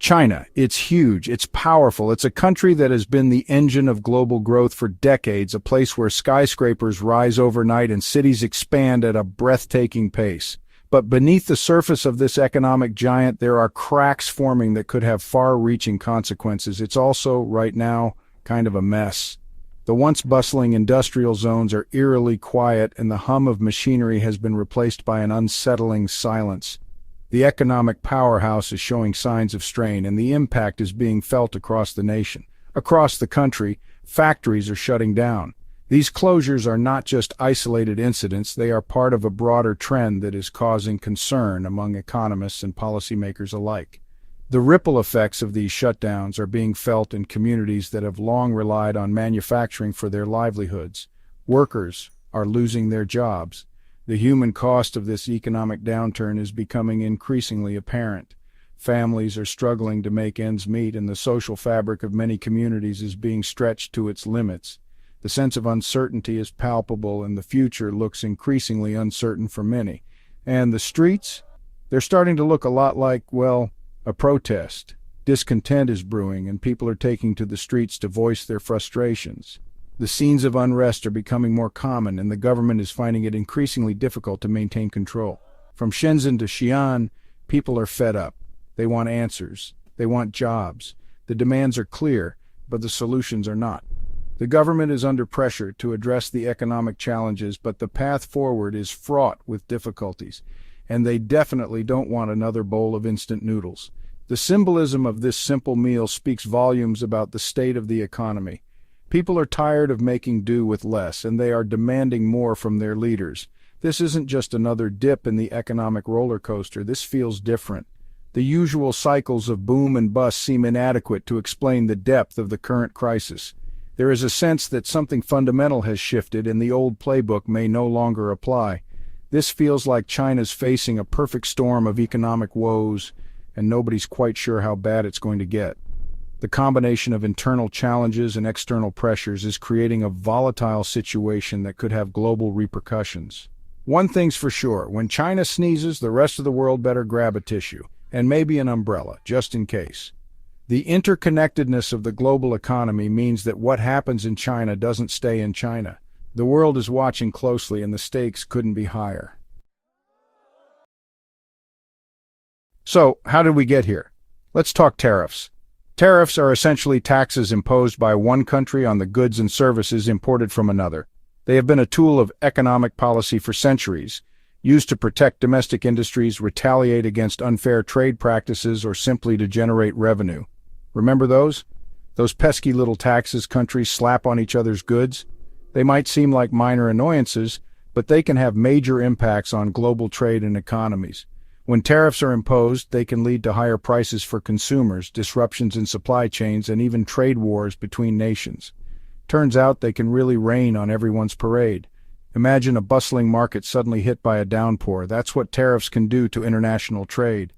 China, it's huge, it's powerful, it's a country that has been the engine of global growth for decades, a place where skyscrapers rise overnight and cities expand at a breathtaking pace. But beneath the surface of this economic giant, there are cracks forming that could have far-reaching consequences. It's also, right now, kind of a mess. The once bustling industrial zones are eerily quiet, and the hum of machinery has been replaced by an unsettling silence. The economic powerhouse is showing signs of strain, and the impact is being felt across the nation. Across the country, factories are shutting down. These closures are not just isolated incidents, they are part of a broader trend that is causing concern among economists and policymakers alike. The ripple effects of these shutdowns are being felt in communities that have long relied on manufacturing for their livelihoods. Workers are losing their jobs. The human cost of this economic downturn is becoming increasingly apparent. Families are struggling to make ends meet, and the social fabric of many communities is being stretched to its limits. The sense of uncertainty is palpable, and the future looks increasingly uncertain for many. And the streets? They're starting to look a lot like, well, a protest. Discontent is brewing, and people are taking to the streets to voice their frustrations. The scenes of unrest are becoming more common, and the government is finding it increasingly difficult to maintain control. From Shenzhen to Xi'an, people are fed up. They want answers. They want jobs. The demands are clear, but the solutions are not. The government is under pressure to address the economic challenges, but the path forward is fraught with difficulties, and they definitely don't want another bowl of instant noodles. The symbolism of this simple meal speaks volumes about the state of the economy. People are tired of making do with less, and they are demanding more from their leaders. This isn't just another dip in the economic roller coaster. This feels different. The usual cycles of boom and bust seem inadequate to explain the depth of the current crisis. There is a sense that something fundamental has shifted, and the old playbook may no longer apply. This feels like China's facing a perfect storm of economic woes, and nobody's quite sure how bad it's going to get. The combination of internal challenges and external pressures is creating a volatile situation that could have global repercussions. One thing's for sure, when China sneezes, the rest of the world better grab a tissue, and maybe an umbrella, just in case. The interconnectedness of the global economy means that what happens in China doesn't stay in China. The world is watching closely, and the stakes couldn't be higher. So, how did we get here? Let's talk tariffs. Tariffs are essentially taxes imposed by one country on the goods and services imported from another. They have been a tool of economic policy for centuries, used to protect domestic industries, retaliate against unfair trade practices, or simply to generate revenue. Remember those? Those pesky little taxes countries slap on each other's goods? They might seem like minor annoyances, but they can have major impacts on global trade and economies. When tariffs are imposed, they can lead to higher prices for consumers, disruptions in supply chains, and even trade wars between nations. Turns out they can really rain on everyone's parade. Imagine a bustling market suddenly hit by a downpour. That's what tariffs can do to international trade.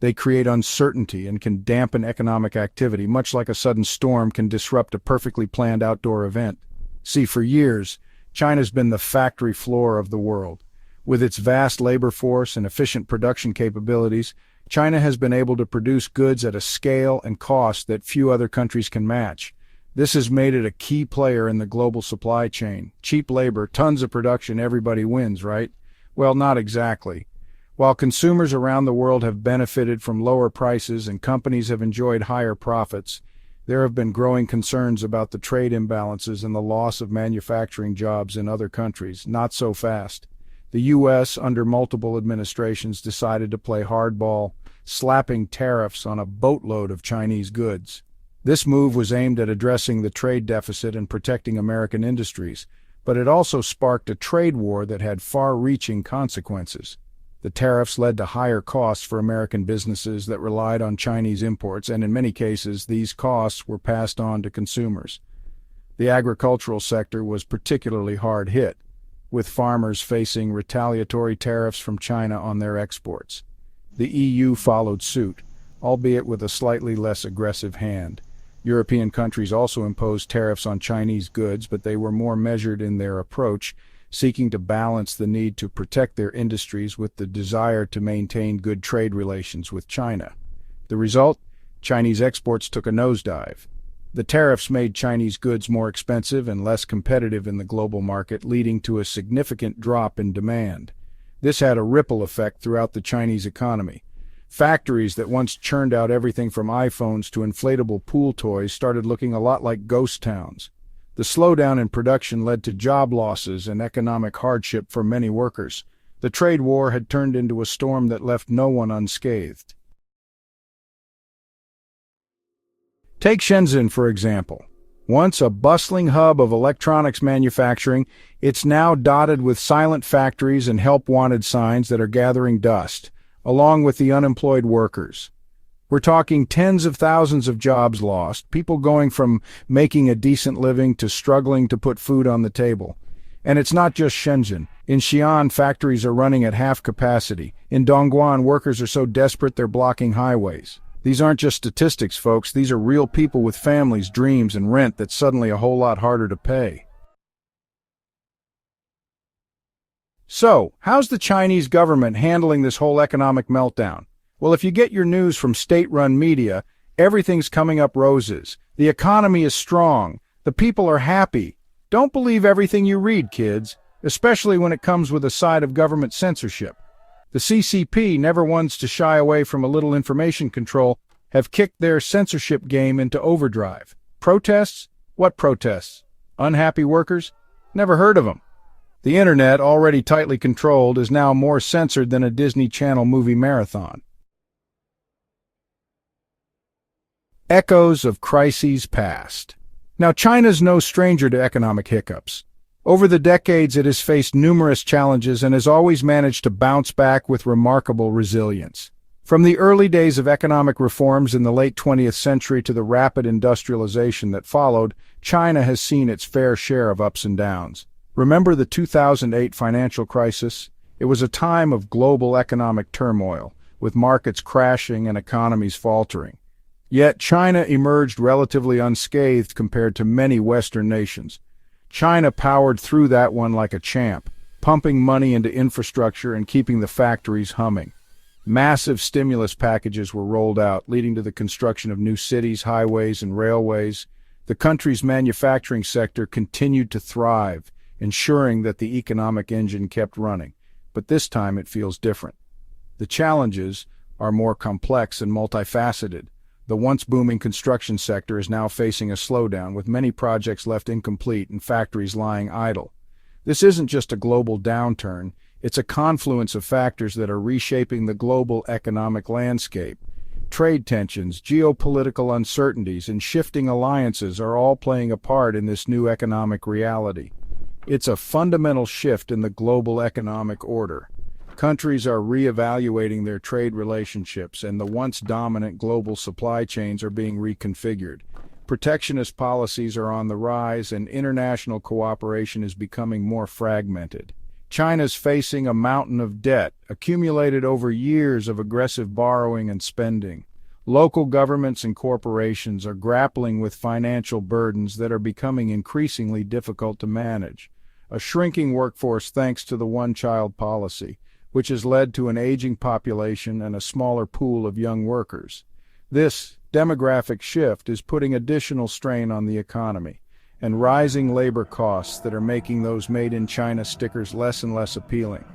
They create uncertainty and can dampen economic activity, much like a sudden storm can disrupt a perfectly planned outdoor event. See, for years, China's been the factory floor of the world. With its vast labor force and efficient production capabilities, China has been able to produce goods at a scale and cost that few other countries can match. This has made it a key player in the global supply chain. Cheap labor, tons of production, everybody wins, right? Well, not exactly. While consumers around the world have benefited from lower prices and companies have enjoyed higher profits, there have been growing concerns about the trade imbalances and the loss of manufacturing jobs in other countries. Not so fast. The U.S., under multiple administrations, decided to play hardball, slapping tariffs on a boatload of Chinese goods. This move was aimed at addressing the trade deficit and protecting American industries, but it also sparked a trade war that had far-reaching consequences. The tariffs led to higher costs for American businesses that relied on Chinese imports, and in many cases, these costs were passed on to consumers. The agricultural sector was particularly hard hit, with farmers facing retaliatory tariffs from China on their exports. The EU followed suit, albeit with a slightly less aggressive hand. European countries also imposed tariffs on Chinese goods, but they were more measured in their approach, seeking to balance the need to protect their industries with the desire to maintain good trade relations with China. The result? Chinese exports took a nosedive. The tariffs made Chinese goods more expensive and less competitive in the global market, leading to a significant drop in demand. This had a ripple effect throughout the Chinese economy. Factories that once churned out everything from iPhones to inflatable pool toys started looking a lot like ghost towns. The slowdown in production led to job losses and economic hardship for many workers. The trade war had turned into a storm that left no one unscathed. Take Shenzhen, for example. Once a bustling hub of electronics manufacturing, it's now dotted with silent factories and help-wanted signs that are gathering dust, along with the unemployed workers. We're talking tens of thousands of jobs lost, people going from making a decent living to struggling to put food on the table. And it's not just Shenzhen. In Xi'an, factories are running at half capacity. In Dongguan, workers are so desperate they're blocking highways. These aren't just statistics, folks. These are real people with families, dreams, and rent that's suddenly a whole lot harder to pay. So, how's the Chinese government handling this whole economic meltdown? Well, if you get your news from state-run media, everything's coming up roses. The economy is strong. The people are happy. Don't believe everything you read, kids, especially when it comes with a side of government censorship. The CCP, never ones to shy away from a little information control, have kicked their censorship game into overdrive. Protests? What protests? Unhappy workers? Never heard of them. The internet, already tightly controlled, is now more censored than a Disney Channel movie marathon. Echoes of crises past. Now, China's no stranger to economic hiccups. Over the decades, it has faced numerous challenges and has always managed to bounce back with remarkable resilience. From the early days of economic reforms in the late 20th century to the rapid industrialization that followed, China has seen its fair share of ups and downs. Remember the 2008 financial crisis? It was a time of global economic turmoil, with markets crashing and economies faltering. Yet China emerged relatively unscathed compared to many Western nations. China powered through that one like a champ, pumping money into infrastructure and keeping the factories humming. Massive stimulus packages were rolled out, leading to the construction of new cities, highways, and railways. The country's manufacturing sector continued to thrive, ensuring that the economic engine kept running. But this time it feels different. The challenges are more complex and multifaceted. The once booming construction sector is now facing a slowdown, with many projects left incomplete and factories lying idle. This isn't just a global downturn, it's a confluence of factors that are reshaping the global economic landscape. Trade tensions, geopolitical uncertainties, and shifting alliances are all playing a part in this new economic reality. It's a fundamental shift in the global economic order. Countries are reevaluating their trade relationships, and the once dominant global supply chains are being reconfigured. Protectionist policies are on the rise, and international cooperation is becoming more fragmented. China's facing a mountain of debt, accumulated over years of aggressive borrowing and spending. Local governments and corporations are grappling with financial burdens that are becoming increasingly difficult to manage. A shrinking workforce thanks to the one-child policy, which has led to an aging population and a smaller pool of young workers. This demographic shift is putting additional strain on the economy, and rising labor costs that are making those made-in-China stickers less and less appealing.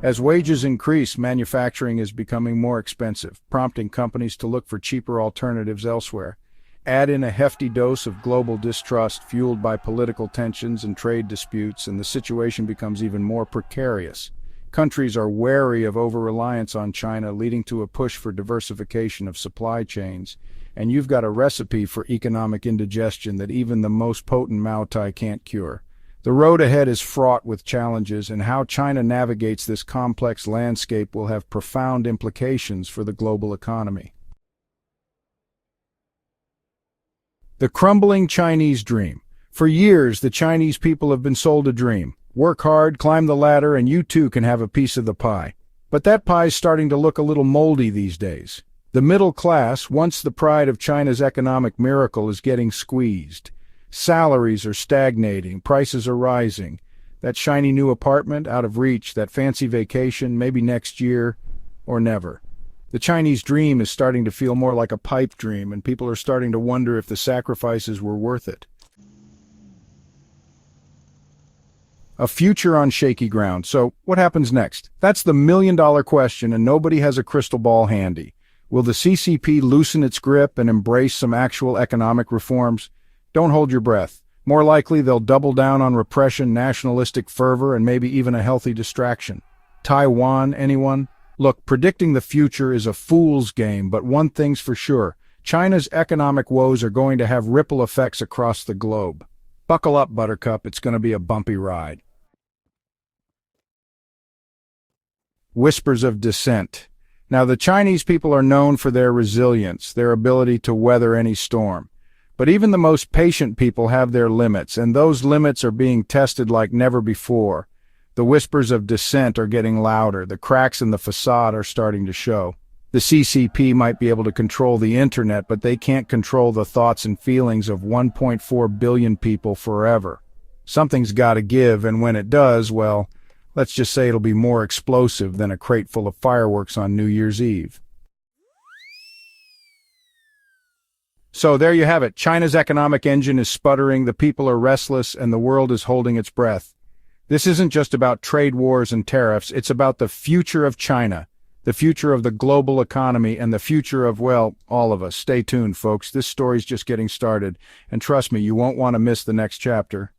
As wages increase, manufacturing is becoming more expensive, prompting companies to look for cheaper alternatives elsewhere. Add in a hefty dose of global distrust fueled by political tensions and trade disputes, and the situation becomes even more precarious. Countries are wary of over-reliance on China, leading to a push for diversification of supply chains. And you've got a recipe for economic indigestion that even the most potent Mao Tai can't cure. The road ahead is fraught with challenges, and how China navigates this complex landscape will have profound implications for the global economy. The crumbling Chinese dream. For years, the Chinese people have been sold a dream. Work hard, climb the ladder, and you too can have a piece of the pie. But that pie's starting to look a little moldy these days. The middle class, once the pride of China's economic miracle, is getting squeezed. Salaries are stagnating, prices are rising. That shiny new apartment, out of reach, that fancy vacation, maybe next year, or never. The Chinese dream is starting to feel more like a pipe dream, and people are starting to wonder if the sacrifices were worth it. A future on shaky ground. So, what happens next? That's the million-dollar question, and nobody has a crystal ball handy. Will the CCP loosen its grip and embrace some actual economic reforms? Don't hold your breath. More likely, they'll double down on repression, nationalistic fervor, and maybe even a healthy distraction. Taiwan, anyone? Look, predicting the future is a fool's game, but one thing's for sure. China's economic woes are going to have ripple effects across the globe. Buckle up, Buttercup. It's going to be a bumpy ride. Whispers of dissent. Now, the Chinese people are known for their resilience, their ability to weather any storm. But even the most patient people have their limits, and those limits are being tested like never before. The whispers of dissent are getting louder. The cracks in the facade are starting to show. The CCP might be able to control the internet, but they can't control the thoughts and feelings of 1.4 billion people forever. Something's got to give, and when it does, well, let's just say it'll be more explosive than a crate full of fireworks on New Year's Eve. So there you have it. China's economic engine is sputtering, the people are restless, and the world is holding its breath. This isn't just about trade wars and tariffs, it's about the future of China, the future of the global economy, and the future of, well, all of us. Stay tuned, folks. This story's just getting started, and trust me, you won't want to miss the next chapter.